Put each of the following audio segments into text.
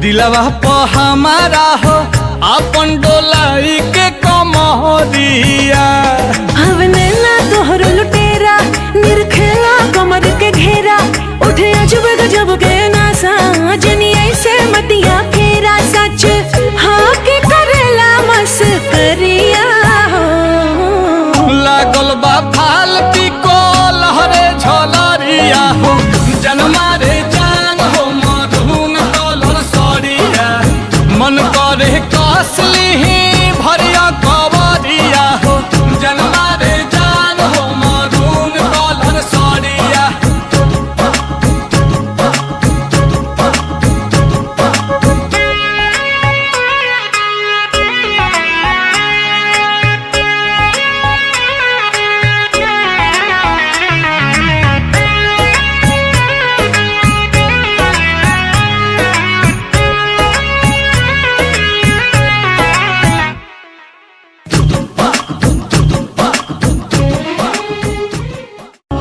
दिलवा प हमारा हो अपन डोलाई के कमरिया। हवने ना तोहर लुटेरा निरखेला कमर के घेरा उठे अजब गजब के नासा जनी ऐसे मतिया फेरा सच हाँ के करेला मस्करिया लागल बा फाल पिको लहरे झलरिया हो जनमा रे जान हो मधुन कलर सरिया मन करे कसली भरिया कवरिया हो जनमा रे जान हो मधुन कलर सरिया।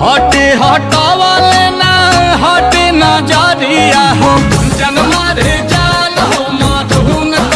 हटे हटावले ना हटे नजरिया हो